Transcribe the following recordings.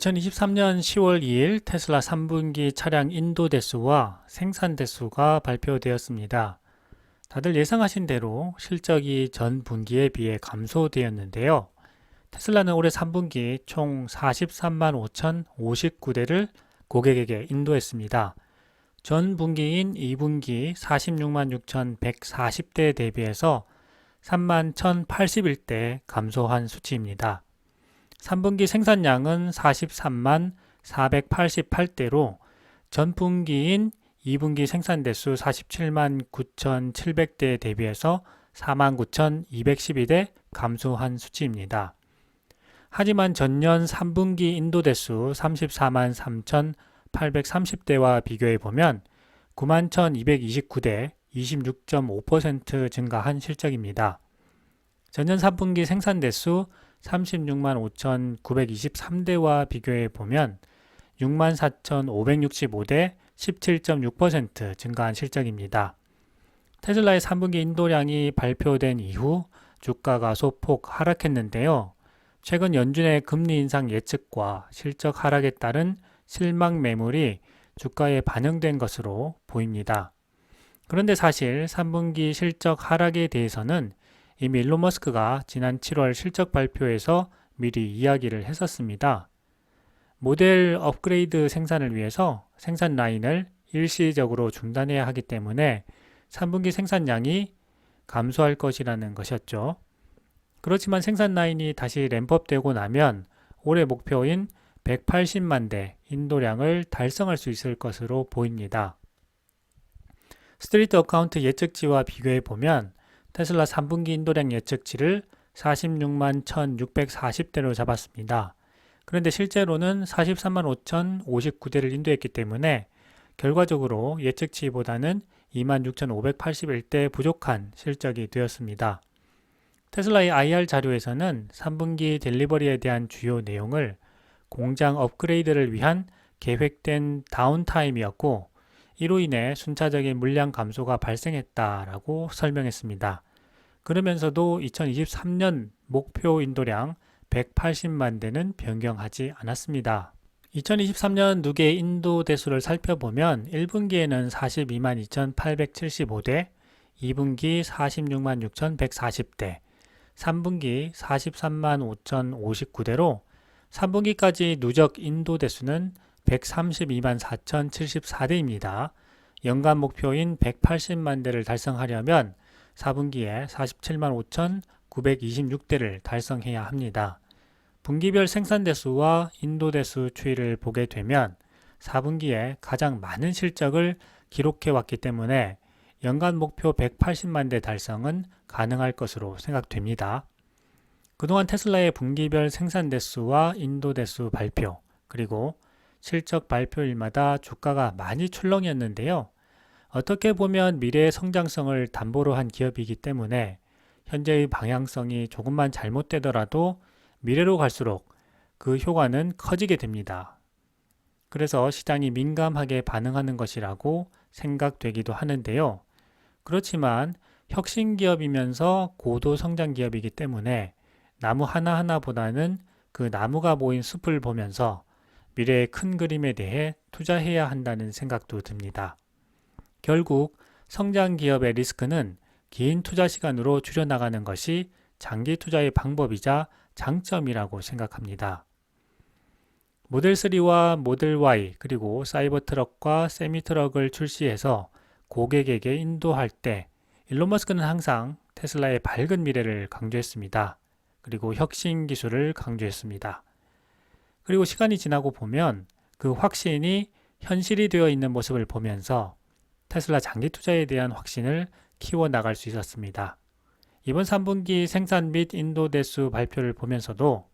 2023년 10월 2일 테슬라 3분기 차량 인도 대수와 생산 대수가 발표되었습니다. 다들 예상하신 대로 실적이 전 분기에 비해 감소되었는데요. 테슬라는 올해 3분기 총 43만 5,059대를 고객에게 인도했습니다. 전 분기인 2분기 46만 6,140대 대비해서 3만 1,081대 감소한 수치입니다. 3분기 생산량은 43만 488대로 전분기인 2분기 생산대수 47만 9,700대 대비해서 4만 9,212대 감소한 수치입니다. 하지만 전년 3분기 인도대수 34만 3,830대와 비교해보면 9만 1,229대 26.5% 증가한 실적입니다. 전년 3분기 생산대수 36만 5,923대와 비교해 보면 6만 4,565대 17.6% 증가한 실적입니다. 테슬라의 3분기 인도량이 발표된 이후 주가가 소폭 하락했는데요. 최근 연준의 금리 인상 예측과 실적 하락에 따른 실망 매물이 주가에 반영된 것으로 보입니다. 그런데 사실 3분기 실적 하락에 대해서는 이미 일론 머스크가 지난 7월 실적 발표에서 미리 이야기를 했었습니다. 모델 업그레이드 생산을 위해서 생산 라인을 일시적으로 중단해야 하기 때문에 3분기 생산량이 감소할 것이라는 것이었죠. 그렇지만 생산 라인이 다시 램프업되고 나면 올해 목표인 180만 대 인도량을 달성할 수 있을 것으로 보입니다. 스트리트 어카운트 예측치와 비교해 보면 테슬라 3분기 인도량 예측치를 46만 1,640대로 잡았습니다. 그런데 실제로는 43만 5,059대를 인도했기 때문에 결과적으로 예측치보다는 2만 6,581대 부족한 실적이 되었습니다. 테슬라의 IR 자료에서는 3분기 딜리버리에 대한 주요 내용을 공장 업그레이드를 위한 계획된 다운타임이었고 이로 인해 순차적인 물량 감소가 발생했다라고 설명했습니다. 그러면서도 2023년 목표 인도량 180만 대는 변경하지 않았습니다. 2023년 누계 인도 대수를 살펴보면 1분기에는 42만 2,875대, 2분기 46만 6,140대, 3분기 43만 5,059대로 3분기까지 누적 인도 대수는 132만 4,074대입니다. 연간 목표인 180만 대를 달성하려면 4분기에 47만 5,926대를 달성해야 합니다. 분기별 생산 대수와 인도 대수 추이를 보게 되면 4분기에 가장 많은 실적을 기록해 왔기 때문에 연간 목표 180만 대 달성은 가능할 것으로 생각됩니다. 그동안 테슬라의 분기별 생산 대수와 인도 대수 발표, 그리고 실적 발표일마다 주가가 많이 출렁였는데요. 어떻게 보면 미래의 성장성을 담보로 한 기업이기 때문에 현재의 방향성이 조금만 잘못되더라도 미래로 갈수록 그 효과는 커지게 됩니다. 그래서 시장이 민감하게 반응하는 것이라고 생각되기도 하는데요. 그렇지만 혁신 기업이면서 고도 성장 기업이기 때문에 나무 하나하나보다는 그 나무가 모인 숲을 보면서 미래의 큰 그림에 대해 투자해야 한다는 생각도 듭니다. 결국 성장 기업의 리스크는 긴 투자 시간으로 줄여나가는 것이 장기 투자의 방법이자 장점이라고 생각합니다. 모델 3와 모델 Y 그리고 사이버 트럭과 세미 트럭을 출시해서 고객에게 인도할 때 일론 머스크는 항상 테슬라의 밝은 미래를 강조했습니다. 그리고 혁신 기술을 강조했습니다. 그리고 시간이 지나고 보면 그 확신이 현실이 되어 있는 모습을 보면서 테슬라 장기 투자에 대한 확신을 키워나갈 수 있었습니다. 이번 3분기 생산 및 인도 대수 발표를 보면서도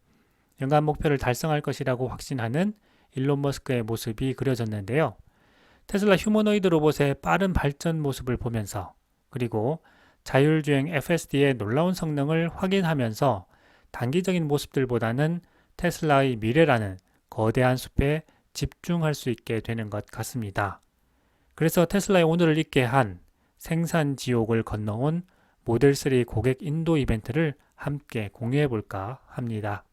연간 목표를 달성할 것이라고 확신하는 일론 머스크의 모습이 그려졌는데요. 테슬라 휴머노이드 로봇의 빠른 발전 모습을 보면서 그리고 자율주행 FSD의 놀라운 성능을 확인하면서 단기적인 모습들보다는 테슬라의 미래라는 거대한 숲에 집중할 수 있게 되는 것 같습니다. 그래서 테슬라의 오늘을 있게 한 생산지옥을 건너온 모델 3 고객 인도 이벤트를 함께 공유해 볼까 합니다.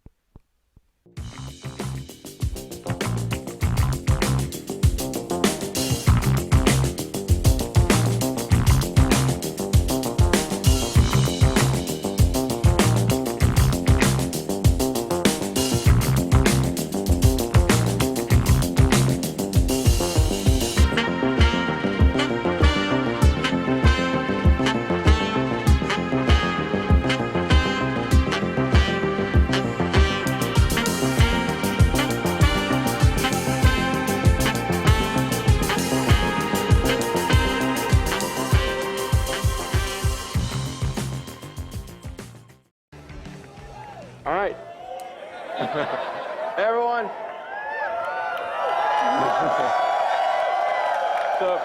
So,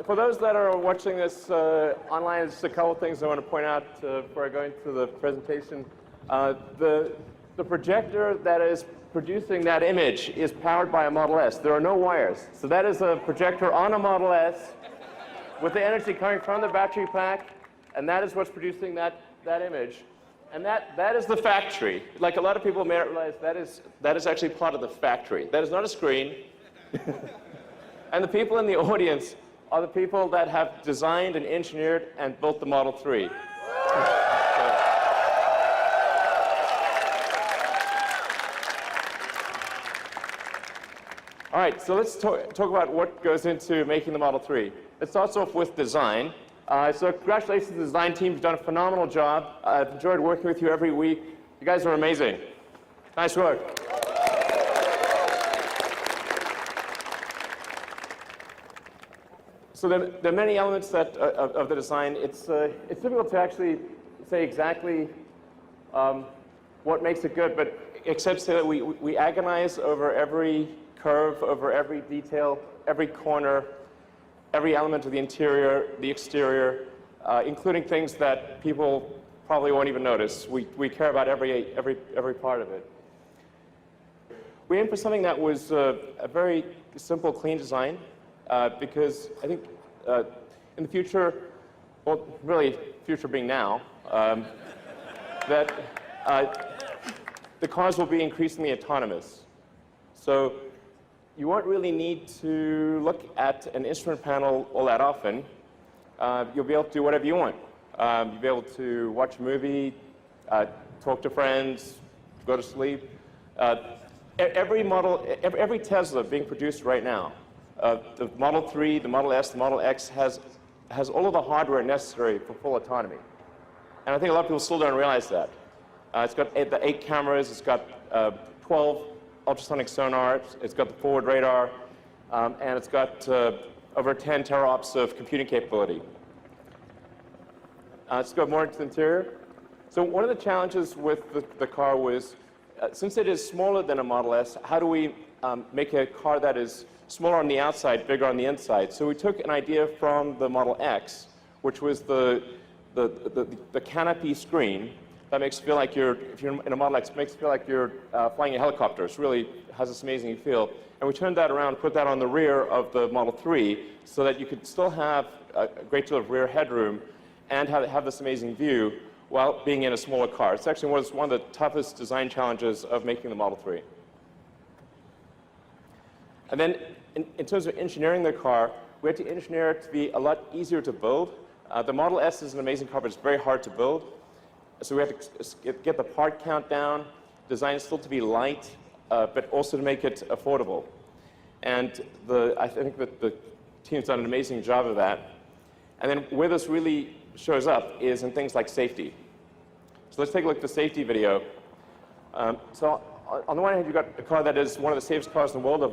for those that are watching this online, just a couple things I want to point out before I go into the presentation. The projector that is producing that image is powered by a Model S. There are no wires. So that is a projector on a Model S with the energy coming from the battery pack, and that is what's producing that image. And that is the factory. Like a lot of people may not realize, that is actually part of the factory. That is not a screen. And the people in the audience are the people that have designed and engineered and built the Model 3. All right, so let's talk about what goes into making the Model 3. It starts off with design. So congratulations to the design team. You've done a phenomenal job. I've enjoyed working with you every week. You guys are amazing. Nice work. So there are many elements of the design. It's difficult to actually say exactly what makes it good, but except to say that we agonize over every curve, over every detail, every corner, every element of the interior, the exterior, including things that people probably won't even notice. We care about every part of it. We aimed for something that was a very simple, clean design, because I think in the future, well, really, future being now, that the cars will be increasingly autonomous. So you won't really need to look at an instrument panel all that often. You'll be able to do whatever you want. You'll be able to watch a movie, talk to friends, go to sleep. Every Tesla being produced right now, the Model 3, the Model S, the Model X has all of the hardware necessary for full autonomy. And I think a lot of people still don't realize that. It's got the 8 cameras, it's got 12 ultrasonic sonar, it's got the forward radar, and it's got over 10 teraops of computing capability. Let's go more into the interior. So one of the challenges with the car was, since it is smaller than a Model S, how do we make a car that is smaller on the outside, bigger on the inside? So we took an idea from the Model X, which was the canopy screen that makes you feel like if you're in a Model X, it makes you feel like you're flying a helicopter. It really has this amazing feel. And we turned that around, put that on the rear of the Model 3 so that you could still have a great deal of rear headroom and have this amazing view while being in a smaller car. It's actually one of the toughest design challenges of making the Model 3. And then in terms of engineering the car, we had to engineer it to be a lot easier to build. The Model S is an amazing car, but it's very hard to build. So we had to get the part count down, design it still to be light, but also to make it affordable. And I think that the team's done an amazing job of that. And then where this really shows up is in things like safety. So let's take a look at the safety video. So on the one hand, you've got a car that is one of the safest cars in the world,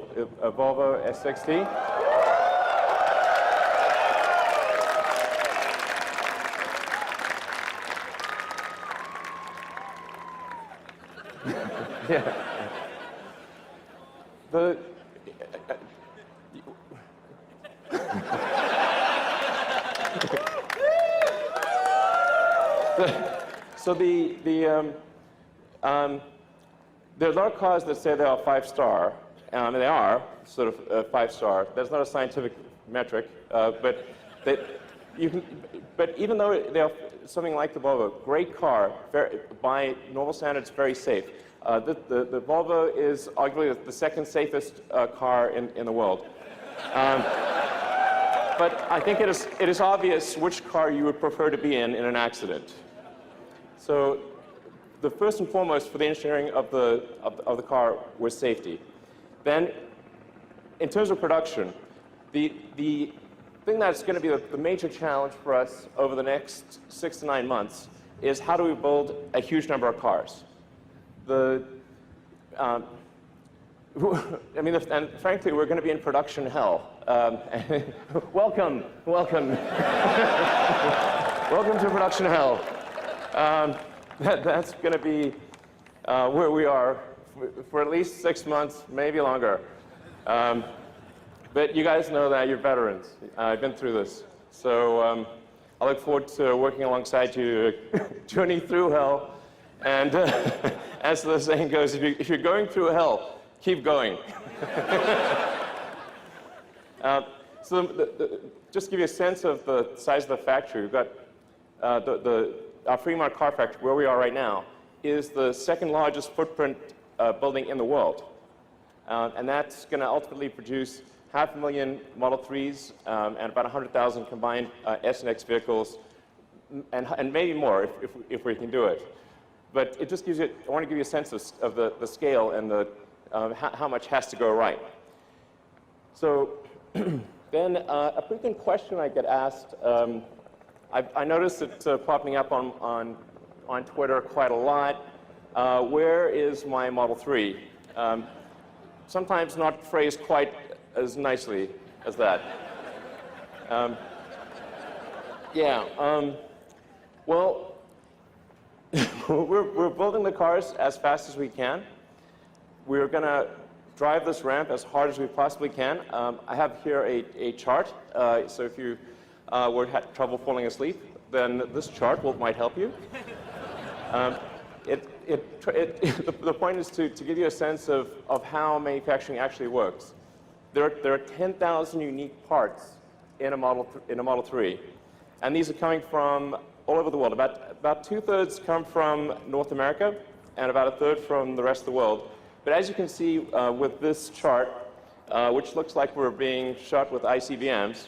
a Volvo S60. Yeah. So there are a lot of cars that say they are 5-star, and they are sort of 5-star. That's not a scientific metric, but even though they are something like the Volvo, great car, by normal standards, very safe. The Volvo is arguably the second safest car in the world. But I think it is obvious which car you would prefer to be in an accident. So the first and foremost for the engineering of the car was safety. Then, in terms of production, the thing that's going to be the major challenge for us over the next 6 to 9 months is how do we build a huge number of cars. And frankly, we're going to be in production hell. Welcome. Welcome to production hell. That's going to be where we are for at least 6 months, maybe longer. But you guys know that, you're veterans. I've been through this. So I look forward to working alongside you, journey through hell. And as the saying goes, if you're going through hell, keep going. Just to give you a sense of the size of the factory, we've got our Fremont car factory, where we are right now, is the second largest footprint building in the world. And that's going to ultimately produce 500,000 Model 3s and about 100,000 combined S and X vehicles, and maybe more if we can do it. But it just gives you, I want to give you a sense of the scale and how much has to go right. So then a frequent question I get asked, I noticed it popping up on Twitter quite a lot. Where is my Model 3? Sometimes not phrased quite as nicely as that. Well, we're building the cars as fast as we can. We're going to drive this ramp as hard as we possibly can. I have here a chart, so if you had trouble falling asleep, then this chart might help you. The point is to give you a sense of how manufacturing actually works. There are 10,000 unique parts in a Model 3, and these are coming from all over the world. About 2/3 come from North America, and about 1/3 from the rest of the world. But as you can see with this chart, which looks like we're being shot with ICBMs,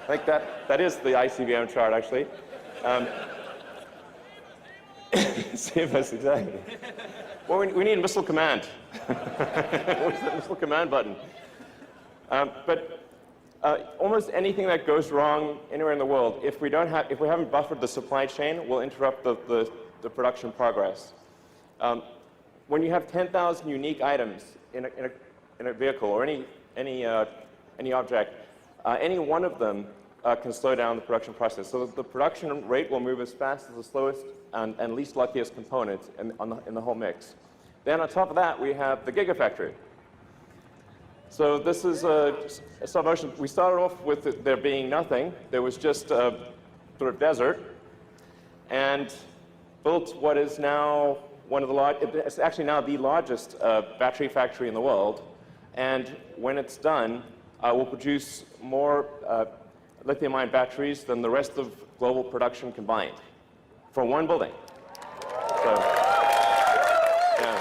I think that is the ICBM chart, actually. Save us, exactly. Well, we need missile command. Where's the missile command button? But almost anything that goes wrong anywhere in the world, if we haven't buffered the supply chain, will interrupt the production progress. When you have 10,000 unique items in a vehicle or any object, any one of them can slow down the production process. So the production rate will move as fast as the slowest and least luckiest component in the whole mix. Then on top of that, we have the Gigafactory. So this is a stop motion. We started off with there being nothing. There was just a sort of desert, and built what is now it's actually now the largest battery factory in the world. And when it's done, we'll produce more lithium-ion batteries than the rest of global production combined for one building. So, yeah.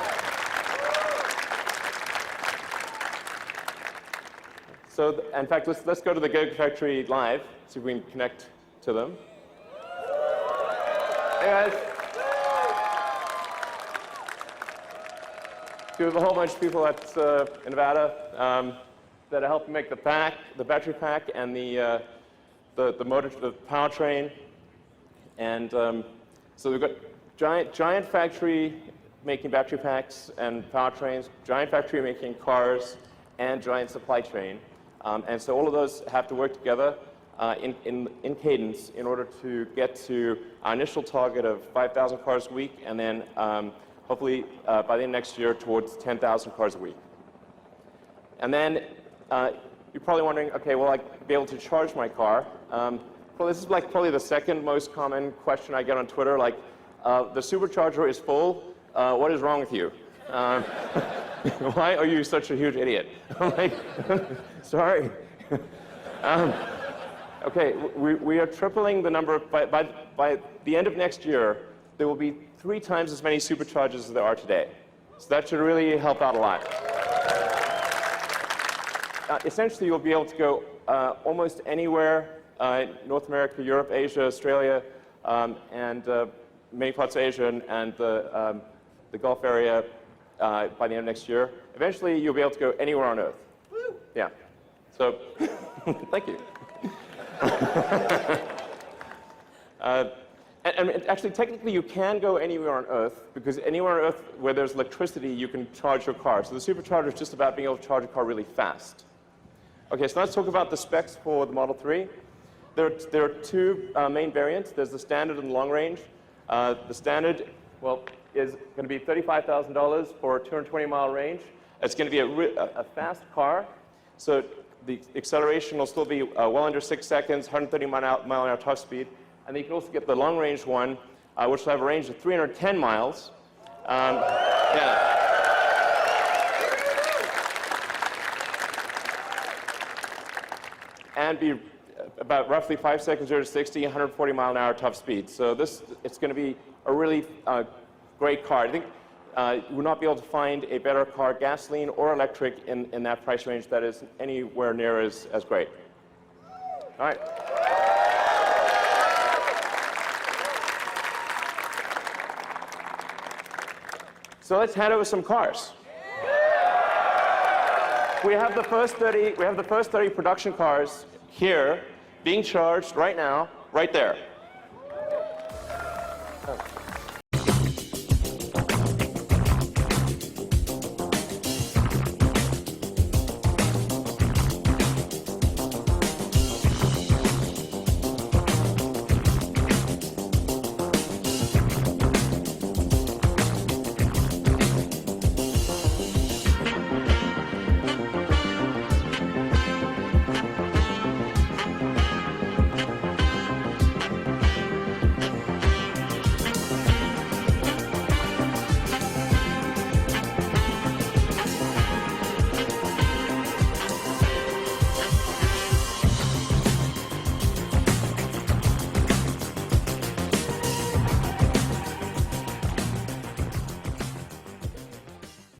So, in fact, let's go to the Gigafactory live, see if we can connect to them. Hey guys. We have a whole bunch of people in Nevada that are helping make the battery pack, and the motor, the powertrain, and so we've got giant factory making battery packs and powertrains, giant factory making cars, and giant supply chain, and so all of those have to work together in cadence in order to get to our initial target of 5,000 cars a week, and then hopefully by the end of next year towards 10,000 cars a week. And then you're probably wondering, okay, will I be able to charge my car? Well, this is like probably the second most common question I get on Twitter, like, the supercharger is full, what is wrong with you? Why are you such a huge idiot? I'm like, sorry. Okay, we are tripling the number, by the end of next year, there will be 3 times as many superchargers as there are today. So that should really help out a lot. Essentially, you'll be able to go almost anywhere, North America, Europe, Asia, Australia, and many parts of Asia and the Gulf area by the end of next year. Eventually, you'll be able to go anywhere on Earth. Woo! Yeah. So, thank you. And actually, technically, you can go anywhere on Earth, because anywhere on Earth where there's electricity, you can charge your car. So the supercharger is just about being able to charge a car really fast. Okay, so let's talk about the specs for the Model 3. There are 2 main variants. There's the standard and long range. The standard, well, is going to be $35,000 for a 220-mile range. It's going to be a fast car, so the acceleration will still be well under 6 seconds, 130 mile an hour top speed. And then you can also get the long-range one, which will have a range of 310 miles. Yeah. And be about roughly 5 seconds 0 to 60, 140 mile an hour top speed. So it's going to be a really great car. I think you will not be able to find a better car, gasoline or electric, in that price range that is anywhere near as great. All right. So let's head over some cars. We have the first 30 production cars here being charged right now, right there.